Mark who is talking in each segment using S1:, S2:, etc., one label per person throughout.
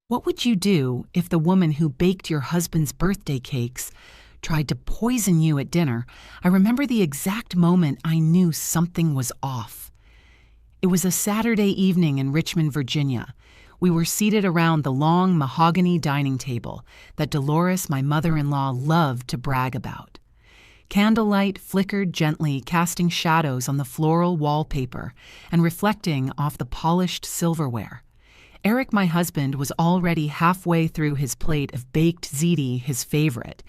S1: What would you do if the woman who baked your husband's birthday cakes tried to poison you at dinner? I remember the exact moment I knew something was off. It was a Saturday evening in Richmond, Virginia. We were seated around the long mahogany dining table that Dolores, my mother-in-law, loved to brag about. Candlelight flickered gently, casting shadows on the floral wallpaper and reflecting off the polished silverware. Eric, my husband, was already halfway through his plate of baked ziti, his favorite.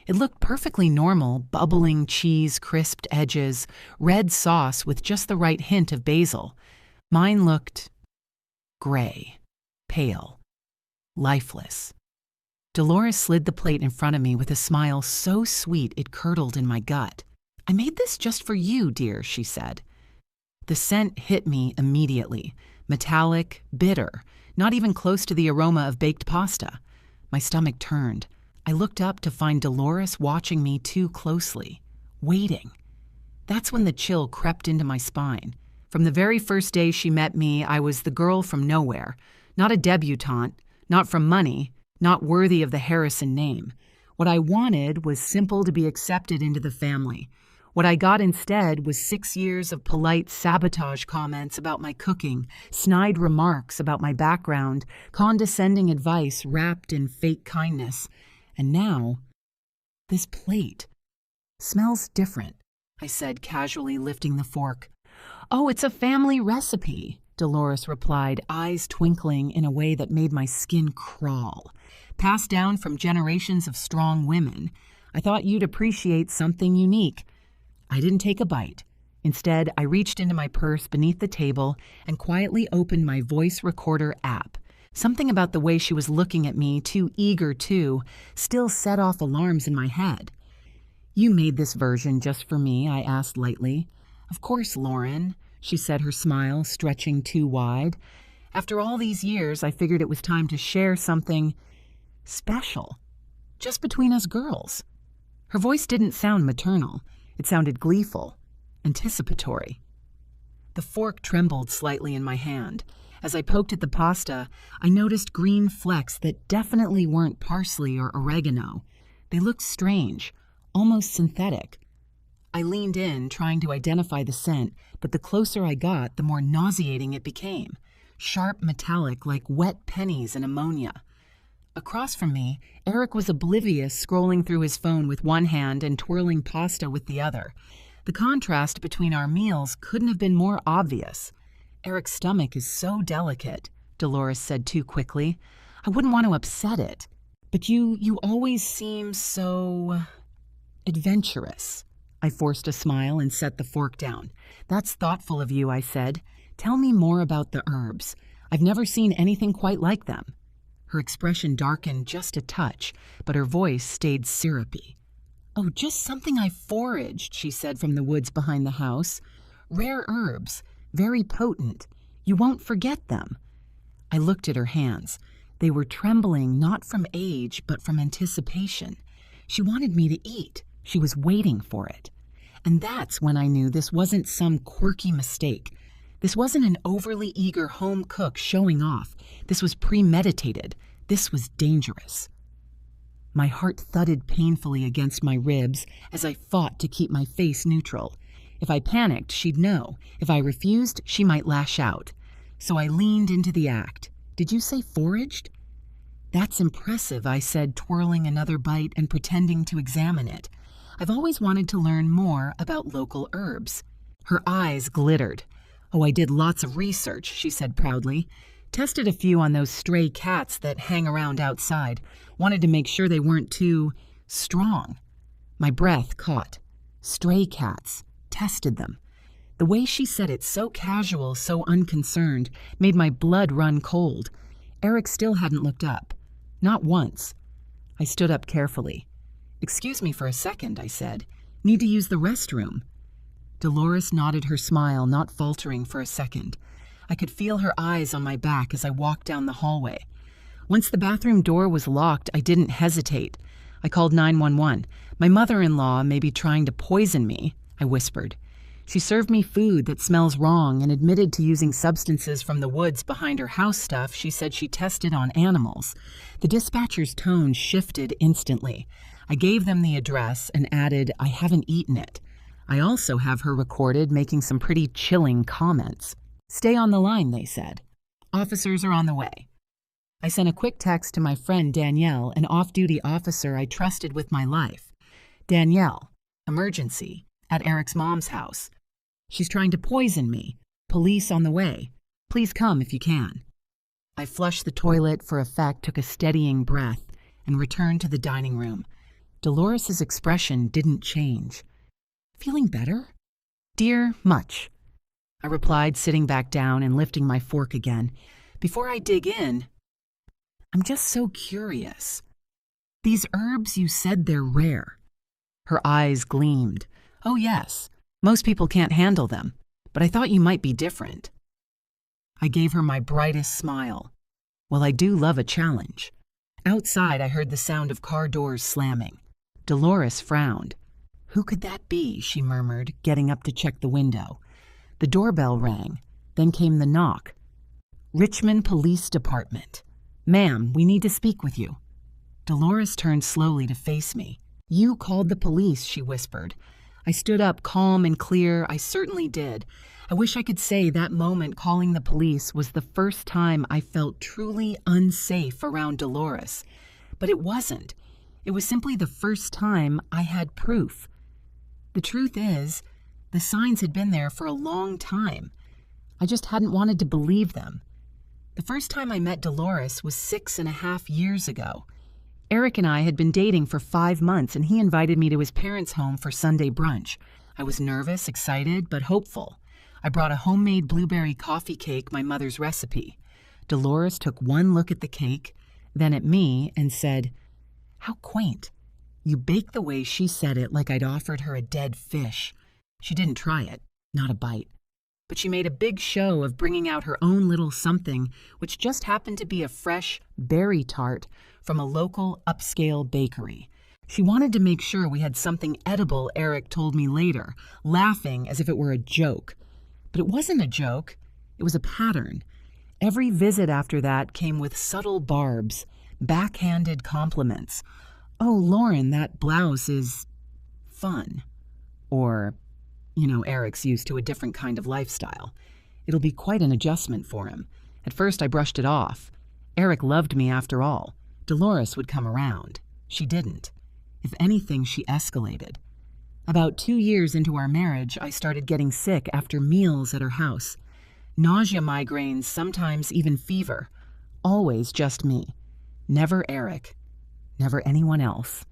S1: It looked perfectly normal, bubbling cheese, crisped edges, red sauce with just the right hint of basil. Mine looked gray, pale, lifeless. Dolores slid the plate in front of me with a smile so sweet it curdled in my gut. "I made this just for you, dear," she said. The scent hit me immediately, metallic, bitter, not even close to the aroma of baked pasta. My stomach turned. I looked up to find Dolores watching me too closely, waiting. That's when the chill crept into my spine. From the very first day she met me, I was the girl from nowhere, not a debutante, not from money, not worthy of the Harrison name. What I wanted was simple to be accepted into the family. What I got instead was 6 years of polite sabotage comments about my cooking, snide remarks about my background, condescending advice wrapped in fake kindness. And now, this plate smells different, I said, casually lifting the fork. "Oh, it's a family recipe," Dolores replied, eyes twinkling in a way that made my skin crawl. "Passed down from generations of strong women. I thought you'd appreciate something unique." I didn't take a bite. Instead, I reached into my purse beneath the table and quietly opened my voice recorder app. Something about the way she was looking at me, too eager to, still set off alarms in my head. "You made this version just for me?" I asked lightly. "Of course, Lauren," she said, her smile stretching too wide. "After all these years, I figured it was time to share something special, just between us girls." Her voice didn't sound maternal. It sounded gleeful, anticipatory. The fork trembled slightly in my hand. As I poked at the pasta, I noticed green flecks that definitely weren't parsley or oregano. They looked strange, almost synthetic. I leaned in, trying to identify the scent, but the closer I got, the more nauseating it became. Sharp metallic, like wet pennies in ammonia. Across from me, Eric was oblivious, scrolling through his phone with one hand and twirling pasta with the other. The contrast between our meals couldn't have been more obvious. "Eric's stomach is so delicate," Dolores said too quickly. "I wouldn't want to upset it. But you always seem so adventurous." I forced a smile and set the fork down. "That's thoughtful of you," I said. "Tell me more about the herbs. I've never seen anything quite like them." Her expression darkened just a touch, but her voice stayed syrupy. "Oh, just something I foraged," she said, from the woods behind the house. "Rare herbs, very potent. You won't forget them." I looked at her hands. They were trembling not from age, but from anticipation. She wanted me to eat. She was waiting for it. And that's when I knew this wasn't some quirky mistake. This wasn't an overly eager home cook showing off. This was premeditated. This was dangerous. My heart thudded painfully against my ribs as I fought to keep my face neutral. If I panicked, she'd know. If I refused, she might lash out. So I leaned into the act. "Did you say foraged?" "That's impressive," I said, twirling another bite and pretending to examine it. "I've always wanted to learn more about local herbs." Her eyes glittered. "Oh, I did lots of research," she said proudly. "Tested a few on those stray cats that hang around outside. Wanted to make sure they weren't too strong." My breath caught. Stray cats. Tested them. The way she said it, so casual, so unconcerned, made my blood run cold. Eric still hadn't looked up. Not once. I stood up carefully. "Excuse me for a second," I said. "Need to use the restroom." Dolores nodded her smile, not faltering for a second. I could feel her eyes on my back as I walked down the hallway. Once the bathroom door was locked, I didn't hesitate. I called 911. "My mother-in-law may be trying to poison me," I whispered. She served me food that smells wrong and admitted to using substances from the woods behind her house stuff she said she tested on animals. The dispatcher's tone shifted instantly. I gave them the address and added, "I haven't eaten it." I also have her recorded making some pretty chilling comments. "Stay on the line," they said. "Officers are on the way." I sent a quick text to my friend Danielle, an off-duty officer I trusted with my life. "Danielle, emergency, at Eric's mom's house. She's trying to poison me. Police on the way. Please come if you can." I flushed the toilet for effect, took a steadying breath, and returned to the dining room. Dolores's expression didn't change. "Feeling better?" "Dear, much," I replied, sitting back down and lifting my fork again. "Before I dig in, I'm just so curious. These herbs, you said they're rare." Her eyes gleamed. "Oh yes, most people can't handle them, but I thought you might be different." I gave her my brightest smile. "Well, I do love a challenge." Outside, I heard the sound of car doors slamming. Dolores frowned. "Who could that be?" she murmured, getting up to check the window. The doorbell rang. Then came the knock. "Richmond Police Department. Ma'am, we need to speak with you." Dolores turned slowly to face me. "You called the police," she whispered. I stood up, calm and clear. I certainly did. I wish I could say that moment calling the police was the first time I felt truly unsafe around Dolores. But it wasn't. It was simply the first time I had proof. The truth is, the signs had been there for a long time. I just hadn't wanted to believe them. The first time I met Dolores was 6.5 years ago. Eric and I had been dating for 5 months, and he invited me to his parents' home for Sunday brunch. I was nervous, excited, but hopeful. I brought a homemade blueberry coffee cake, my mother's recipe. Dolores took one look at the cake, then at me, and said, "How quaint. You baked the way she said it, like I'd offered her a dead fish." She didn't try it, not a bite. But she made a big show of bringing out her own little something, which just happened to be a fresh berry tart from a local upscale bakery. She wanted to make sure we had something edible, Eric told me later, laughing as if it were a joke. But it wasn't a joke. It was a pattern. Every visit after that came with subtle barbs, backhanded compliments. "Oh, Lauren, that blouse is fun." Or, Eric's used to a different kind of lifestyle. "It'll be quite an adjustment for him." At first I brushed it off. Eric loved me after all. Dolores would come around. She didn't. If anything, she escalated. About 2 years into our marriage, I started getting sick after meals at her house. Nausea, migraines, sometimes even fever. Always just me. Never Eric. Never anyone else.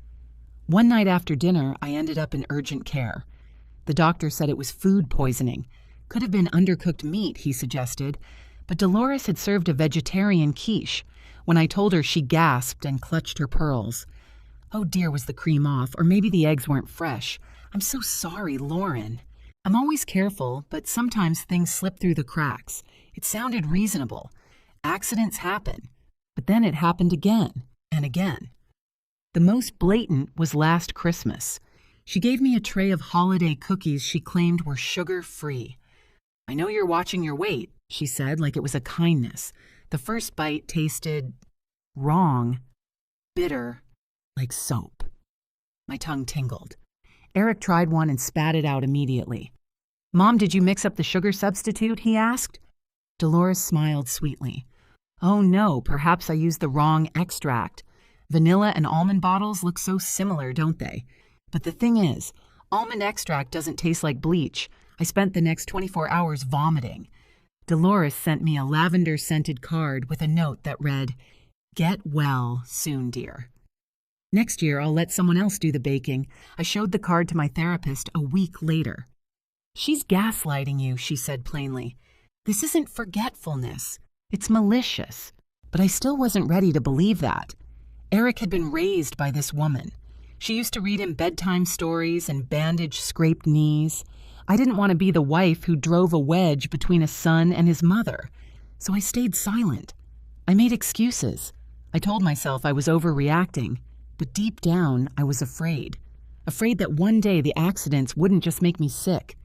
S1: One night after dinner, I ended up in urgent care. The doctor said it was food poisoning. Could have been undercooked meat, he suggested. But Dolores had served a vegetarian quiche. When I told her, she gasped and clutched her pearls. "Oh dear, was the cream off? Or maybe the eggs weren't fresh. I'm so sorry, Lauren." I'm always careful, but sometimes things slip through the cracks. It sounded reasonable. Accidents happen. But then it happened again and again. The most blatant was last Christmas. She gave me a tray of holiday cookies she claimed were sugar-free. "I know you're watching your weight," she said, like it was a kindness. The first bite tasted wrong, bitter, like soap. My tongue tingled. Eric tried one and spat it out immediately. "Mom, did you mix up the sugar substitute?" he asked. Dolores smiled sweetly. "Oh no, perhaps I used the wrong extract. Vanilla and almond bottles look so similar, don't they? But the thing is, almond extract doesn't taste like bleach. I spent the next 24 hours vomiting." Dolores sent me a lavender-scented card with a note that read, "Get well soon, dear. Next year, I'll let someone else do the baking." I showed the card to my therapist a week later. "She's gaslighting you," she said plainly. "This isn't forgetfulness. It's malicious." But I still wasn't ready to believe that. Eric had been raised by this woman. She used to read him bedtime stories and bandage scraped knees. I didn't want to be the wife who drove a wedge between a son and his mother. So I stayed silent. I made excuses. I told myself I was overreacting. But deep down, I was afraid. Afraid that one day the accidents wouldn't just make me sick.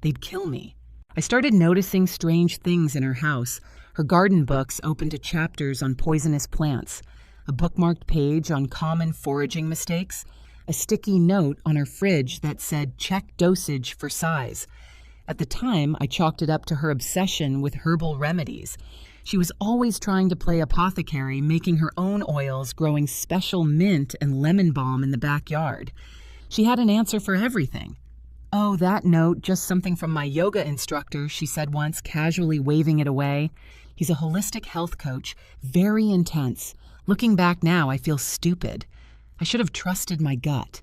S1: They'd kill me. I started noticing strange things in her house. Her garden books opened to chapters on poisonous plants, a bookmarked page on common foraging mistakes, a sticky note on her fridge that said, "Check dosage for size." At the time, I chalked it up to her obsession with herbal remedies. She was always trying to play apothecary, making her own oils, growing special mint and lemon balm in the backyard. She had an answer for everything. "Oh, that note, just something from my yoga instructor," she said once, casually waving it away. "He's a holistic health coach, very intense. Looking back now, I feel stupid. I should have trusted my gut."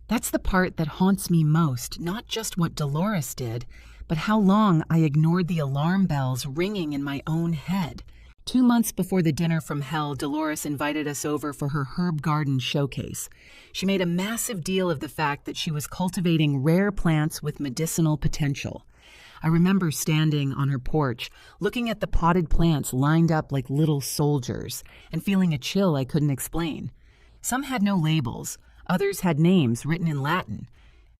S1: That's the part that haunts me most, not just what Dolores did, but how long I ignored the alarm bells ringing in my own head. 2 months before the dinner from hell, Dolores invited us over for her herb garden showcase. She made a massive deal of the fact that she was cultivating rare plants with medicinal potential. I remember standing on her porch, looking at the potted plants lined up like little soldiers, and feeling a chill I couldn't explain. Some had no labels, others had names written in Latin.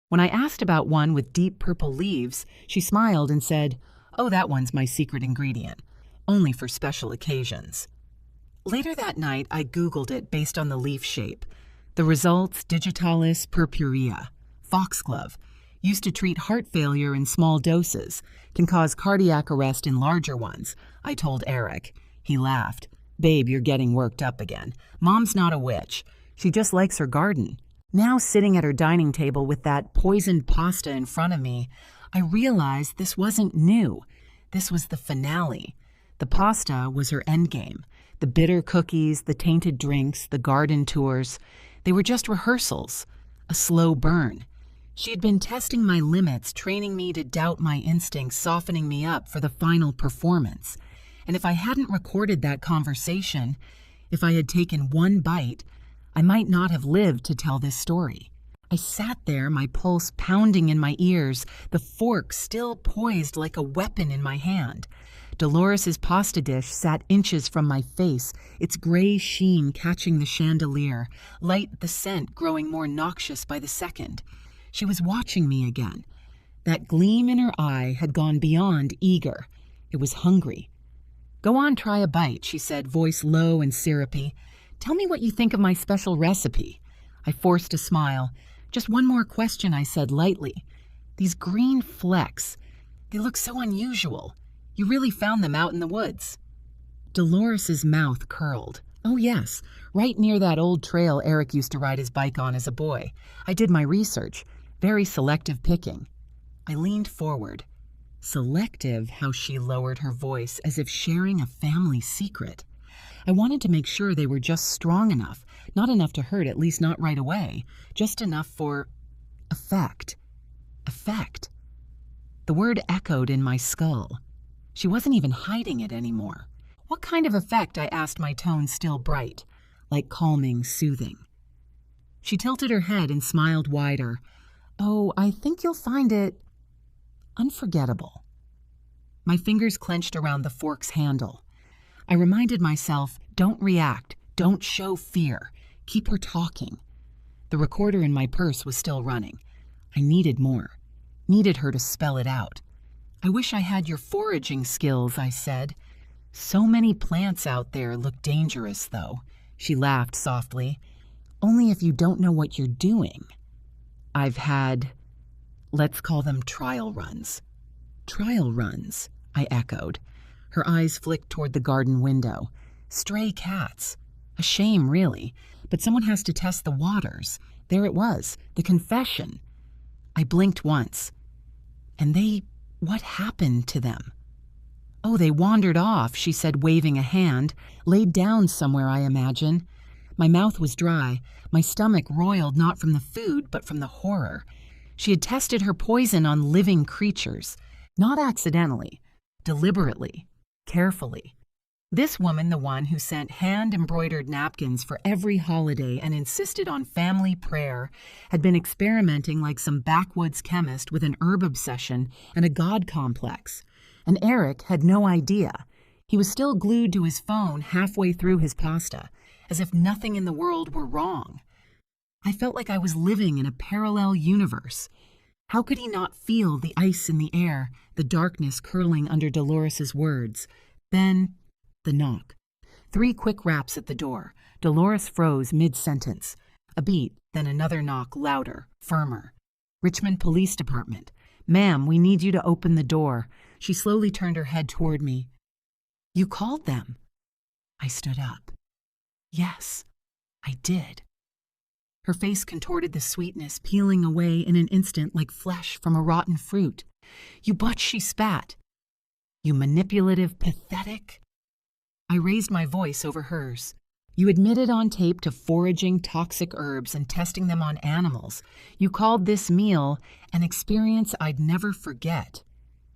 S1: When I asked about one with deep purple leaves, she smiled and said, "Oh, that one's my secret ingredient. Only for special occasions." Later that night, I Googled it based on the leaf shape. The results, Digitalis purpurea, foxglove, used to treat heart failure in small doses, can cause cardiac arrest in larger ones, I told Eric. He laughed. "Babe, you're getting worked up again. Mom's not a witch. She just likes her garden." Now, sitting at her dining table with that poisoned pasta in front of me, I realized this wasn't new. This was the finale. The pasta was her endgame. The bitter cookies, the tainted drinks, the garden tours, they were just rehearsals, a slow burn. She had been testing my limits, training me to doubt my instincts, softening me up for the final performance. And if I hadn't recorded that conversation, if I had taken one bite, I might not have lived to tell this story. I sat there, my pulse pounding in my ears, the fork still poised like a weapon in my hand. Dolores's pasta dish sat inches from my face, its gray sheen catching the chandelier, light the scent growing more noxious by the second. She was watching me again. That gleam in her eye had gone beyond eager. It was hungry. "Go on, try a bite," she said, voice low and syrupy. "Tell me what you think of my special recipe." I forced a smile. "Just one more question," I said lightly. "These green flecks, they look so unusual. You really found them out in the woods." Dolores's mouth curled. "Oh yes, right near that old trail Eric used to ride his bike on as a boy. I did my research. Very selective picking." I leaned forward. Selective, how she lowered her voice as if sharing a family secret. I wanted to make sure they were just strong enough, not enough to hurt, at least not right away, just enough for effect. Effect. The word echoed in my skull. She wasn't even hiding it anymore. "What kind of effect?" I asked, my tone still bright, like calming, soothing. She tilted her head and smiled wider. "Oh, I think you'll find it unforgettable." My fingers clenched around the fork's handle. I reminded myself, don't react, don't show fear, keep her talking. The recorder in my purse was still running. I needed more, needed her to spell it out. "I wish I had your foraging skills," I said. "So many plants out there look dangerous, though." She laughed softly. "Only if you don't know what you're doing." I've had, let's call them trial runs. "Trial runs," I echoed. Her eyes flicked toward the garden window. "Stray cats. A shame, really, but someone has to test the waters." There it was, the confession. I blinked once. "And what happened to them?" "Oh, they wandered off," she said, waving a hand. "Laid down somewhere, I imagine." My mouth was dry, my stomach roiled not from the food, but from the horror. She had tested her poison on living creatures, not accidentally, deliberately, carefully. This woman, the one who sent hand-embroidered napkins for every holiday and insisted on family prayer, had been experimenting like some backwoods chemist with an herb obsession and a god complex. And Eric had no idea. He was still glued to his phone halfway through his pasta, as if nothing in the world were wrong. I felt like I was living in a parallel universe. How could he not feel the ice in the air, the darkness curling under Dolores's words? Then, the knock. 3 quick raps at the door. Dolores froze mid-sentence. A beat, then another knock, louder, firmer. Richmond Police Department. Ma'am, we need you to open the door. She slowly turned her head toward me. You called them. I stood up. Yes, I did. Her face contorted the sweetness, peeling away in an instant like flesh from a rotten fruit. You butch, she spat. You manipulative, pathetic. I raised my voice over hers. You admitted on tape to foraging toxic herbs and testing them on animals. You called this meal an experience I'd never forget.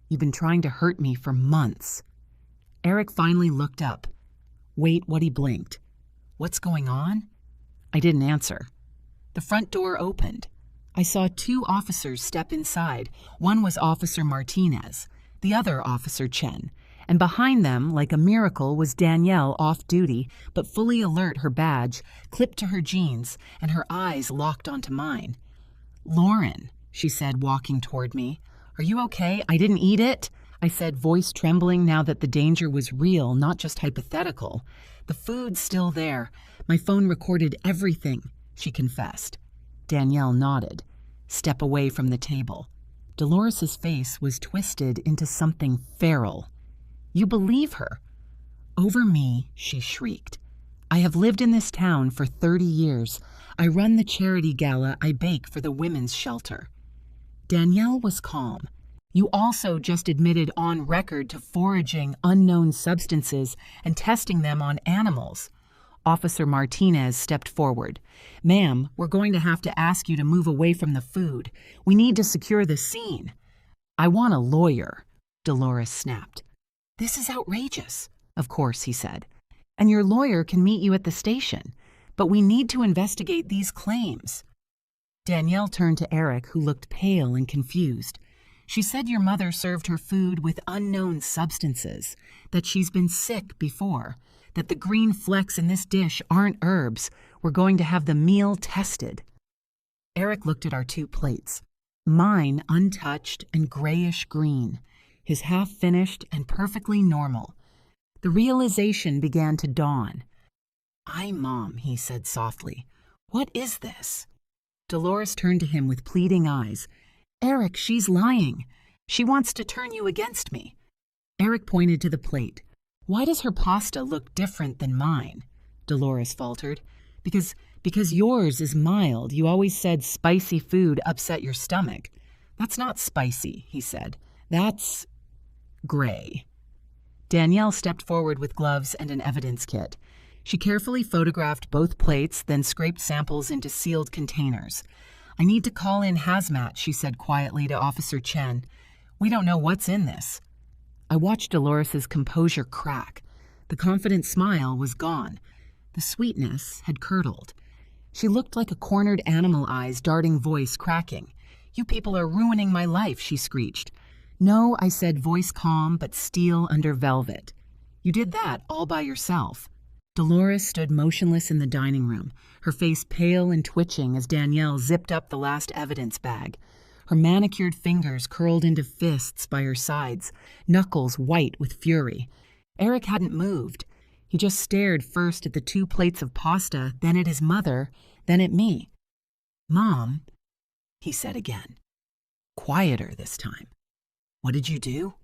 S1: You've been trying to hurt me for months. Eric finally looked up. Wait, what? He blinked. What's going on? I didn't answer. The front door opened. I saw 2 officers step inside. One was Officer Martinez, the other Officer Chen. And behind them, like a miracle, was Danielle off duty, but fully alert, her badge clipped to her jeans, and her eyes locked onto mine. Lauren, she said, walking toward me. Are you okay? I didn't eat it, I said, voice trembling now that the danger was real, not just hypothetical. The food's still there. My phone recorded everything, she confessed. Danielle nodded. Step away from the table. Dolores's face was twisted into something feral. You believe her? Over me, she shrieked. I have lived in this town for 30 years. I run the charity gala. I bake for the women's shelter. Danielle was calm. You also just admitted on record to foraging unknown substances and testing them on animals. Officer Martinez stepped forward. Ma'am, we're going to have to ask you to move away from the food. We need to secure the scene. I want a lawyer, Dolores snapped. This is outrageous, of course, he said. And your lawyer can meet you at the station. But we need to investigate these claims. Danielle turned to Eric, who looked pale and confused. She said your mother served her food with unknown substances, that she's been sick before, that the green flecks in this dish aren't herbs. We're going to have the meal tested. Eric looked at our 2 plates, mine untouched and grayish green, his half finished and perfectly normal. The realization began to dawn. Mom, he said softly. What is this? Dolores turned to him with pleading eyes. Eric, she's lying. She wants to turn you against me. Eric pointed to the plate. Why does her pasta look different than mine? Dolores faltered. Because yours is mild. You always said spicy food upset your stomach. That's not spicy, he said. That's gray. Danielle stepped forward with gloves and an evidence kit. She carefully photographed both plates, then scraped samples into sealed containers. I need to call in hazmat, she said quietly to Officer Chen. We don't know what's in this. I watched Dolores's composure crack. The confident smile was gone. The sweetness had curdled. She looked like a cornered animal, eyes, darting, voice cracking. You people are ruining my life, she screeched. No, I said, voice calm but steel under velvet. You did that all by yourself. Dolores stood motionless in the dining room, her face pale and twitching as Danielle zipped up the last evidence bag. Her manicured fingers curled into fists by her sides, knuckles white with fury. Eric hadn't moved. He just stared first at the 2 plates of pasta, then at his mother, then at me. Mom, he said again. Quieter this time. What did you do?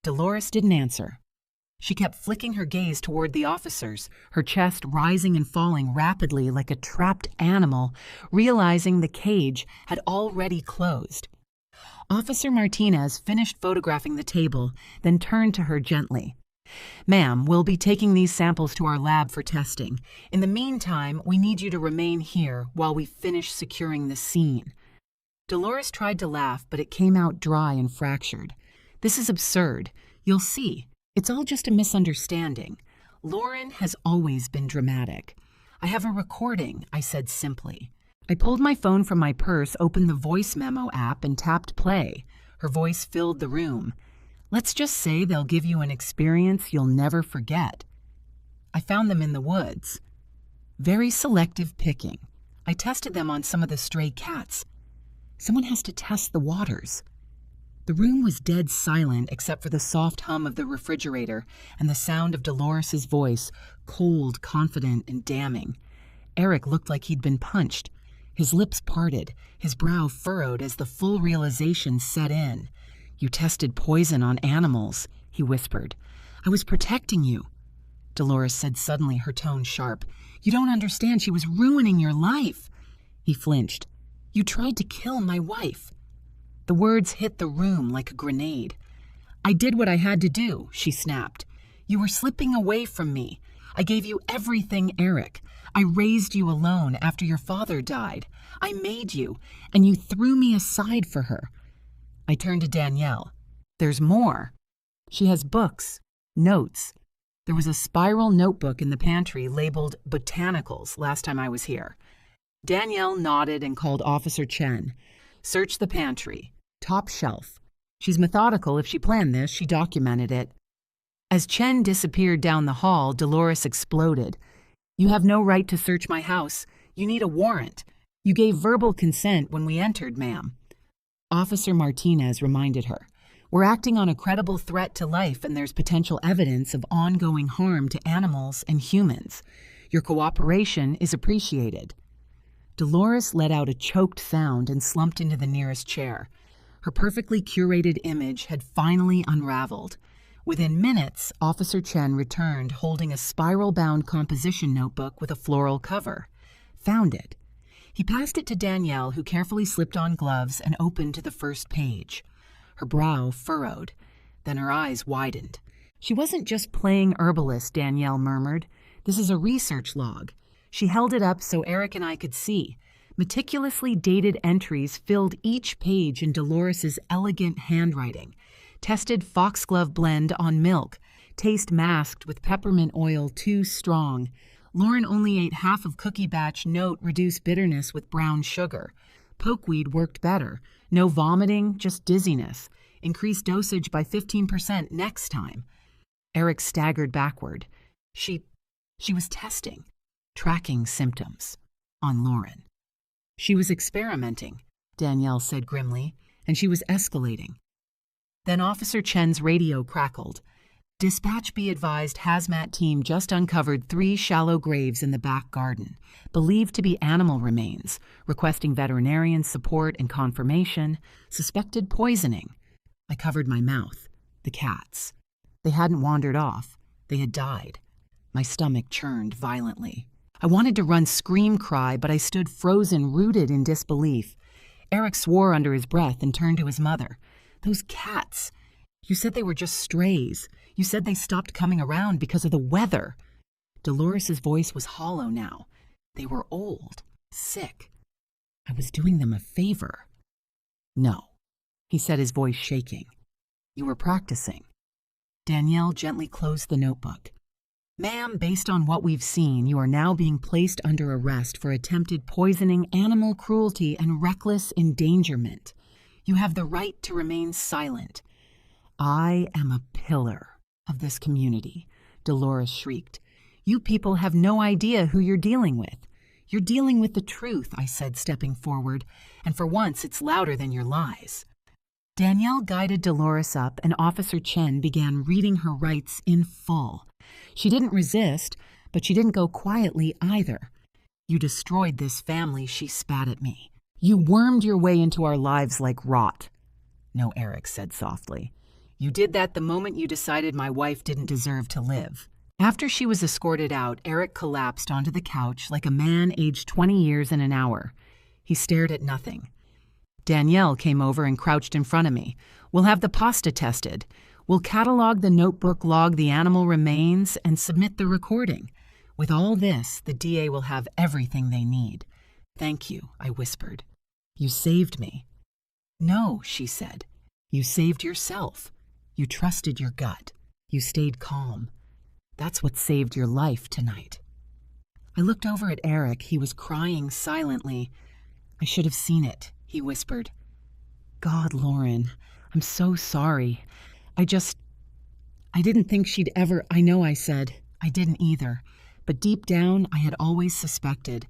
S1: Dolores didn't answer. She kept flicking her gaze toward the officers, her chest rising and falling rapidly like a trapped animal, realizing the cage had already closed. Officer Martinez finished photographing the table, then turned to her gently. Ma'am, we'll be taking these samples to our lab for testing. In the meantime, we need you to remain here while we finish securing the scene. Dolores tried to laugh, but it came out dry and fractured. This is absurd. You'll see. It's all just a misunderstanding. Lauren has always been dramatic. I have a recording, I said simply. I pulled my phone from my purse, opened the voice memo app, and tapped play. Her voice filled the room. Let's just say they'll give you an experience you'll never forget. I found them in the woods. Very selective picking. I tested them on some of the stray cats. Someone has to test the waters. The room was dead silent except for the soft hum of the refrigerator and the sound of Dolores's voice, cold, confident, and damning. Eric looked like he'd been punched. His lips parted, his brow furrowed as the full realization set in. "You tested poison on animals," he whispered. "I was protecting you." Dolores said suddenly, her tone sharp. "You don't understand. She was ruining your life." He flinched. "You tried to kill my wife." The words hit the room like a grenade. "I did what I had to do," she snapped. "You were slipping away from me. I gave you everything, Eric. I raised you alone after your father died. I made you, and you threw me aside for her." I turned to Danielle. "There's more. She has books, notes. There was a spiral notebook in the pantry labeled Botanicals last time I was here." Danielle nodded and called Officer Chen. "Search the pantry. Top shelf. She's methodical. If she planned this, she documented it." As Chen disappeared down the hall, Dolores exploded. "You have no right to search my house. You need a warrant. You gave verbal consent when we entered, ma'am." Officer Martinez reminded her. "We're acting on a credible threat to life, and there's potential evidence of ongoing harm to animals and humans. Your cooperation is appreciated." Dolores let out a choked sound and slumped into the nearest chair. Her perfectly curated image had finally unraveled. Within minutes, Officer Chen returned holding a spiral-bound composition notebook with a floral cover. Found it. He passed it to Danielle, who carefully slipped on gloves and opened to the first page. Her brow furrowed. Then her eyes widened. "She wasn't just playing herbalist," Danielle murmured. "This is a research log." She held it up so Eric and I could see. Meticulously dated entries filled each page in Dolores's elegant handwriting. Tested foxglove blend on milk. Taste masked with peppermint oil too strong. Lauren only ate half of cookie batch. Note reduced bitterness with brown sugar. Pokeweed worked better. No vomiting, just dizziness. Increased dosage by 15% next time. Eric staggered backward. She was testing, tracking symptoms on Lauren. "She was experimenting," Danielle said grimly, "and she was escalating." Then Officer Chen's radio crackled. "Dispatch be advised, hazmat team just uncovered 3 shallow graves in the back garden, believed to be animal remains, requesting veterinarian support and confirmation, suspected poisoning." I covered my mouth. The cats. They hadn't wandered off. They had died. My stomach churned violently. I wanted to run scream-cry, but I stood frozen, rooted in disbelief. Eric swore under his breath and turned to his mother. "Those cats. You said they were just strays. You said they stopped coming around because of the weather." Dolores's voice was hollow now. "They were old, sick. I was doing them a favor." "No," he said, his voice shaking. "You were practicing." Danielle gently closed the notebook. "Ma'am, based on what we've seen, you are now being placed under arrest for attempted poisoning, animal cruelty, and reckless endangerment. You have the right to remain silent." "I am a pillar of this community," Dolores shrieked. "You people have no idea who you're dealing with. You're dealing with the truth," I said, stepping forward, "and for once it's louder than your lies." Danielle guided Dolores up, and Officer Chen began reading her rights in full. She didn't resist, but she didn't go quietly either. "You destroyed this family," she spat at me. "You wormed your way into our lives like rot." "No," Eric said softly. "You did that the moment you decided my wife didn't deserve to live." After she was escorted out, Eric collapsed onto the couch like a man aged 20 years in an hour. He stared at nothing. Danielle came over and crouched in front of me. "We'll have the pasta tested. We'll catalog the notebook, log the animal remains, and submit the recording. With all this, the DA will have everything they need." "Thank you," I whispered. "You saved me." "No," she said. "You saved yourself. You trusted your gut. You stayed calm. That's what saved your life tonight." I looked over at Eric. He was crying silently. "I should have seen it," he whispered. "God, Lauren, I'm so sorry. I didn't think she'd ever—" "I know," I said. "I didn't either. But deep down, I had always suspected.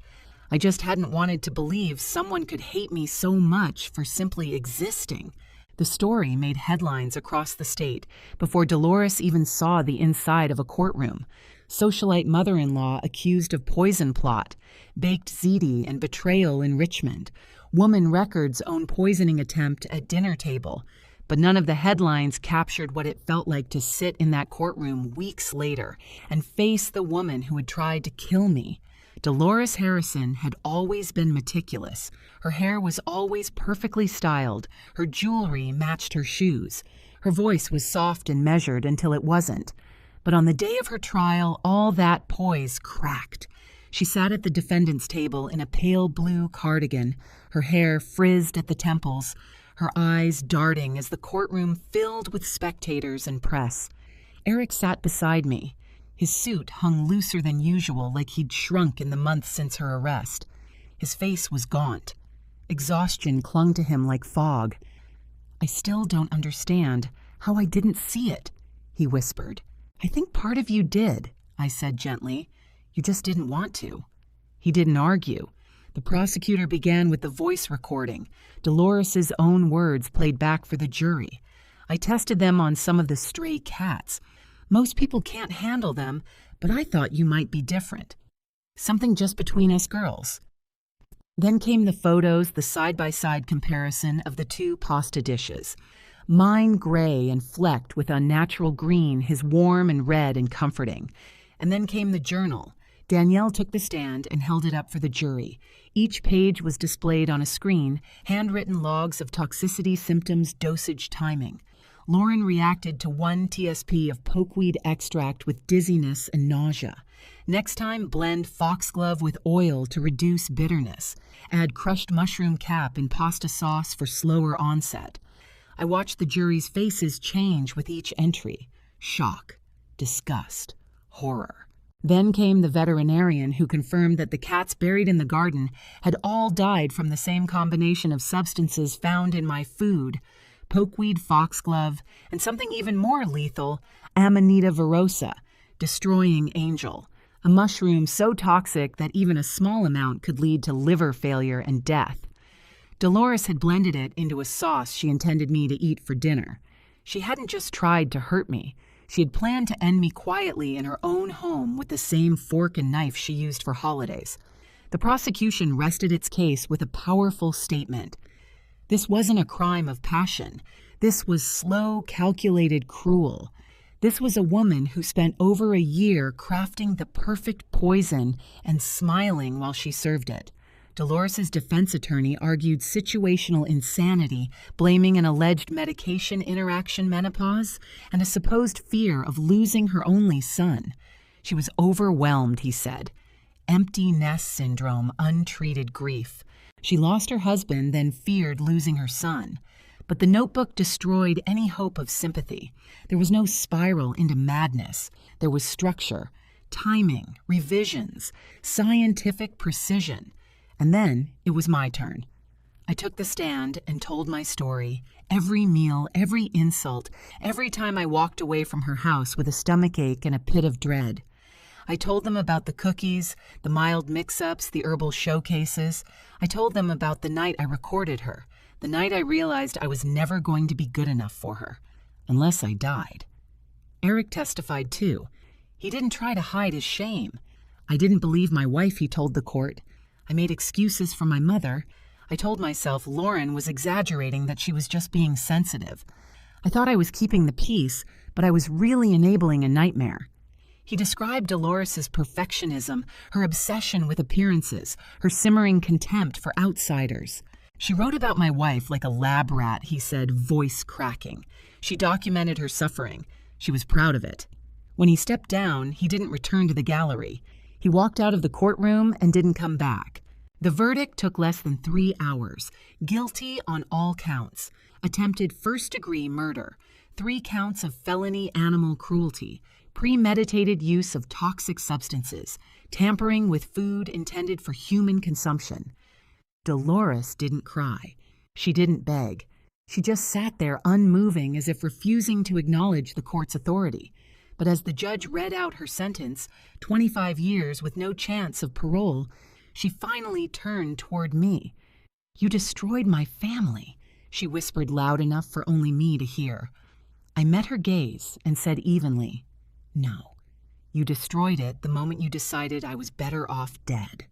S1: I just hadn't wanted to believe someone could hate me so much for simply existing. The story made headlines across the state before Dolores even saw the inside of a courtroom. Socialite mother-in-law accused of poison plot, baked ziti and betrayal in Richmond, woman records own poisoning attempt at dinner table. But none of the headlines captured what it felt like to sit in that courtroom weeks later and face the woman who had tried to kill me. Dolores Harrison had always been meticulous. Her hair was always perfectly styled. Her jewelry matched her shoes. Her voice was soft and measured until it wasn't. But on the day of her trial, all that poise cracked. She sat at the defendant's table in a pale blue cardigan, her hair frizzed at the temples, her eyes darting as the courtroom filled with spectators and press. Eric sat beside me. His suit hung looser than usual, like he'd shrunk in the months since her arrest. His face was gaunt. Exhaustion clung to him like fog. "I still don't understand how I didn't see it," he whispered. "I think part of you did," I said gently. "You just didn't want to." He didn't argue. The prosecutor began with the voice recording, Dolores's own words played back for the jury. I tested them on some of the stray cats. Most people can't handle them, but I thought you might be different. Something just between us girls. Then came the photos, the side-by-side comparison of the two pasta dishes. Mine gray and flecked with unnatural green, his warm and red and comforting. And then came the journal. Danielle took the stand and held it up for the jury. Each page was displayed on a screen, handwritten logs of toxicity symptoms, dosage, timing. Lauren reacted to 1 TSP of pokeweed extract with dizziness and nausea. Next time, blend foxglove with oil to reduce bitterness. Add crushed mushroom cap in pasta sauce for slower onset. I watched the jury's faces change with each entry. Shock, disgust, horror. Then came the veterinarian who confirmed that the cats buried in the garden had all died from the same combination of substances found in my food: pokeweed, foxglove, and something even more lethal, Amanita virosa, destroying angel, a mushroom so toxic that even a small amount could lead to liver failure and death. Dolores had blended it into a sauce she intended me to eat for dinner. She hadn't just tried to hurt me. She had planned to end me quietly in her own home with the same fork and knife she used for holidays. The prosecution rested its case with a powerful statement. This wasn't a crime of passion. This was slow, calculated, cruel. This was a woman who spent over a year crafting the perfect poison and smiling while she served it. Dolores's defense attorney argued situational insanity, blaming an alleged medication interaction menopause and a supposed fear of losing her only son. She was overwhelmed, he said. Empty nest syndrome, untreated grief. She lost her husband, then feared losing her son. But the notebook destroyed any hope of sympathy. There was no spiral into madness. There was structure, timing, revisions, scientific precision. And then it was my turn. I took the stand and told my story. Every meal, every insult, every time I walked away from her house with a stomachache and a pit of dread. I told them about the cookies, the mild mix-ups, the herbal showcases. I told them about the night I recorded her, the night I realized I was never going to be good enough for her, unless I died. Eric testified too. He didn't try to hide his shame. I didn't believe my wife, he told the court. I made excuses for my mother. I told myself Lauren was exaggerating, that she was just being sensitive. I thought I was keeping the peace, but I was really enabling a nightmare. He described Dolores's perfectionism, her obsession with appearances, her simmering contempt for outsiders. She wrote about my wife like a lab rat, he said, voice cracking. She documented her suffering. She was proud of it. When he stepped down, he didn't return to the gallery. He walked out of the courtroom and didn't come back. The verdict took less than 3 hours. Guilty on all counts. Attempted first-degree murder. 3 counts of felony animal cruelty. Premeditated use of toxic substances. Tampering with food intended for human consumption. Dolores didn't cry. She didn't beg. She just sat there unmoving, as if refusing to acknowledge the court's authority. But as the judge read out her sentence, 25 years with no chance of parole, She finally turned toward me. "You destroyed my family," she whispered loud enough for only me to hear. I met her gaze and said evenly, "No, you destroyed it the moment you decided I was better off dead."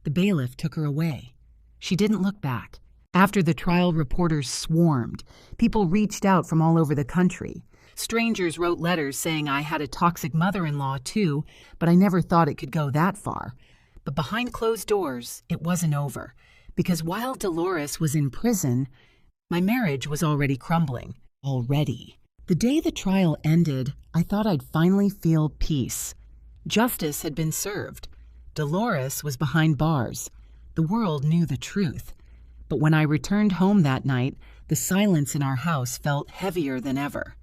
S1: The bailiff took her away. She didn't look back. After the trial, reporters swarmed. People reached out from all over the country. Strangers wrote letters saying I had a toxic mother-in-law too, but I never thought it could go that far. But behind closed doors, it wasn't over, because while Dolores was in prison, my marriage was already crumbling. Already. The day the trial ended, I thought I'd finally feel peace. Justice had been served. Dolores was behind bars. The world knew the truth. But when I returned home that night, the silence in our house felt heavier than ever.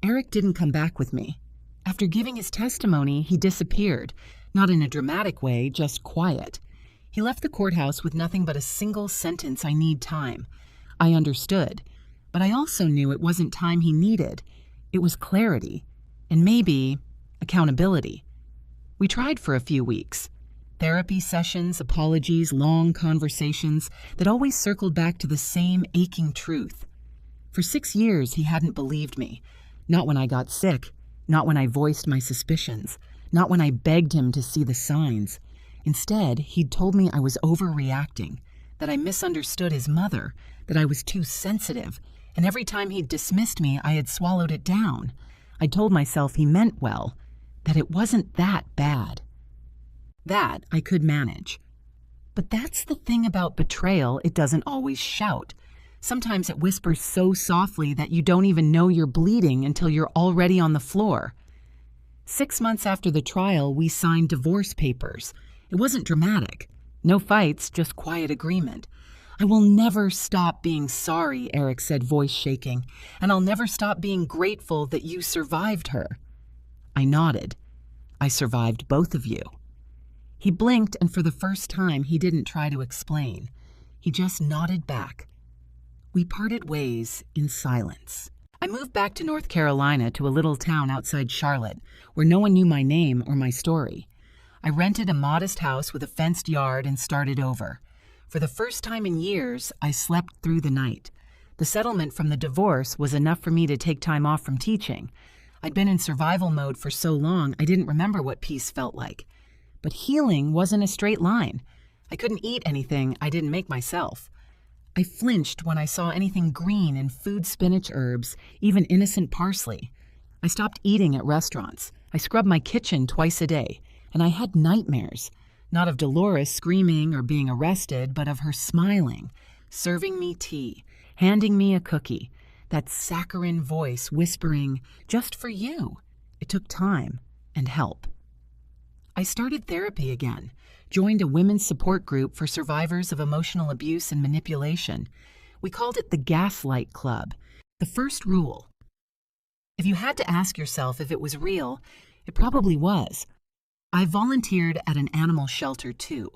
S1: Eric didn't come back with me. After giving his testimony, he disappeared. Not in a dramatic way, just quiet. He left the courthouse with nothing but a single sentence: "I need time." I understood, but I also knew it wasn't time he needed. It was clarity, and maybe accountability. We tried for a few weeks. Therapy sessions, apologies, long conversations that always circled back to the same aching truth. For 6 years, he hadn't believed me. Not when I got sick, not when I voiced my suspicions, not when I begged him to see the signs. Instead, he'd told me I was overreacting, that I misunderstood his mother, that I was too sensitive, and every time he'd dismissed me, I had swallowed it down. I told myself he meant well, that it wasn't that bad. That I could manage. But that's the thing about betrayal, it doesn't always shout. Sometimes it whispers so softly that you don't even know you're bleeding until you're already on the floor. 6 months after the trial, we signed divorce papers. It wasn't dramatic. No fights, just quiet agreement. "I will never stop being sorry," Eric said, voice shaking, "and I'll never stop being grateful that you survived her." I nodded. "I survived both of you." He blinked, and for the first time, he didn't try to explain. He just nodded back. We parted ways in silence. I moved back to North Carolina, to a little town outside Charlotte, where no one knew my name or my story. I rented a modest house with a fenced yard and started over. For the first time in years, I slept through the night. The settlement from the divorce was enough for me to take time off from teaching. I'd been in survival mode for so long, I didn't remember what peace felt like. But healing wasn't a straight line. I couldn't eat anything I didn't make myself. I flinched when I saw anything green in food, spinach, herbs, even innocent parsley. I stopped eating at restaurants. I scrubbed my kitchen twice a day, and I had nightmares. Not of Dolores screaming or being arrested, but of her smiling, serving me tea, handing me a cookie, that saccharine voice whispering, "Just for you." It took time and help. I started therapy again, joined a women's support group for survivors of emotional abuse and manipulation. We called it the Gaslight Club. The first rule: if you had to ask yourself if it was real, it probably was. I volunteered at an animal shelter too.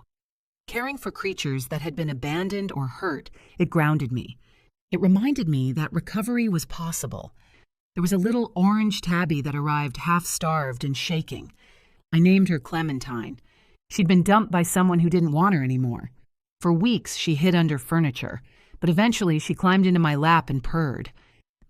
S1: Caring for creatures that had been abandoned or hurt, it grounded me. It reminded me that recovery was possible. There was a little orange tabby that arrived half-starved and shaking. I named her Clementine. She'd been dumped by someone who didn't want her anymore. For weeks, she hid under furniture, but eventually she climbed into my lap and purred.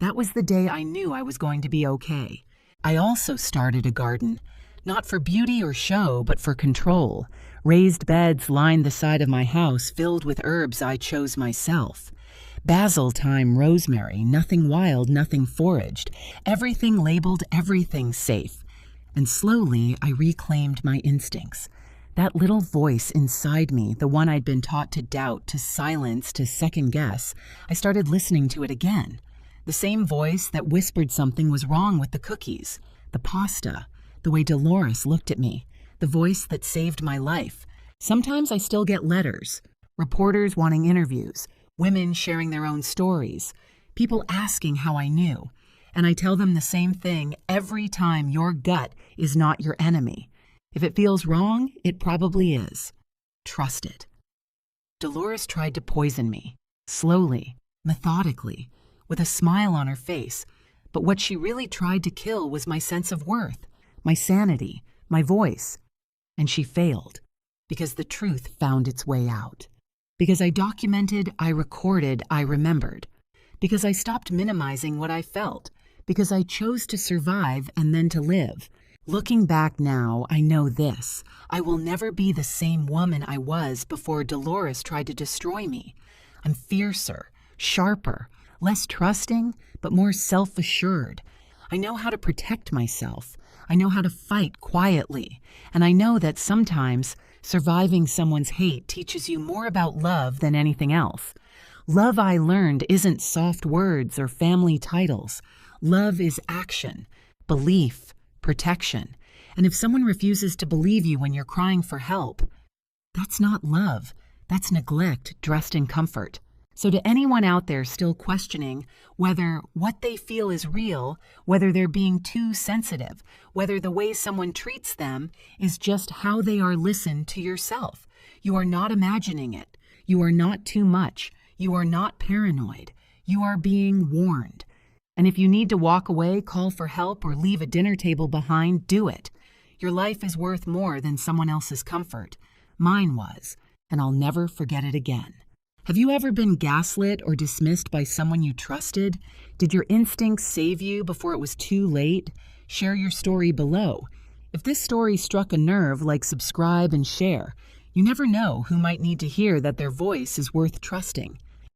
S1: That was the day I knew I was going to be okay. I also started a garden, not for beauty or show, but for control. Raised beds lined the side of my house filled with herbs I chose myself. Basil, thyme, rosemary, nothing wild, nothing foraged. Everything labeled, everything safe. And slowly, I reclaimed my instincts. That little voice inside me, the one I'd been taught to doubt, to silence, to second guess, I started listening to it again. The same voice that whispered something was wrong with the cookies, the pasta, the way Dolores looked at me, the voice that saved my life. Sometimes I still get letters, reporters wanting interviews, women sharing their own stories, people asking how I knew. And I tell them the same thing every time: your gut is not your enemy. If it feels wrong, it probably is. Trust it. Dolores tried to poison me, slowly, methodically, with a smile on her face. But what she really tried to kill was my sense of worth, my sanity, my voice. And she failed. Because the truth found its way out. Because I documented, I recorded, I remembered. Because I stopped minimizing what I felt. Because I chose to survive and then to live. Looking back now, I know this. I will never be the same woman I was before Dolores tried to destroy me. I'm fiercer, sharper, less trusting, but more self-assured. I know how to protect myself. I know how to fight quietly. And I know that sometimes surviving someone's hate teaches you more about love than anything else. Love, I learned, isn't soft words or family titles. Love is action, belief, protection. And if someone refuses to believe you when you're crying for help, that's not love. That's neglect dressed in comfort. So to anyone out there still questioning whether what they feel is real, whether they're being too sensitive, whether the way someone treats them is just how they are, listen to yourself. You are not imagining it. You are not too much. You are not paranoid. You are being warned. And if you need to walk away, call for help, or leave a dinner table behind, do it. Your life is worth more than someone else's comfort. Mine was, and I'll never forget it again. Have you ever been gaslit or dismissed by someone you trusted? Did your instincts save you before it was too late? Share your story below. If this story struck a nerve, subscribe and share. You never know who might need to hear that their voice is worth trusting.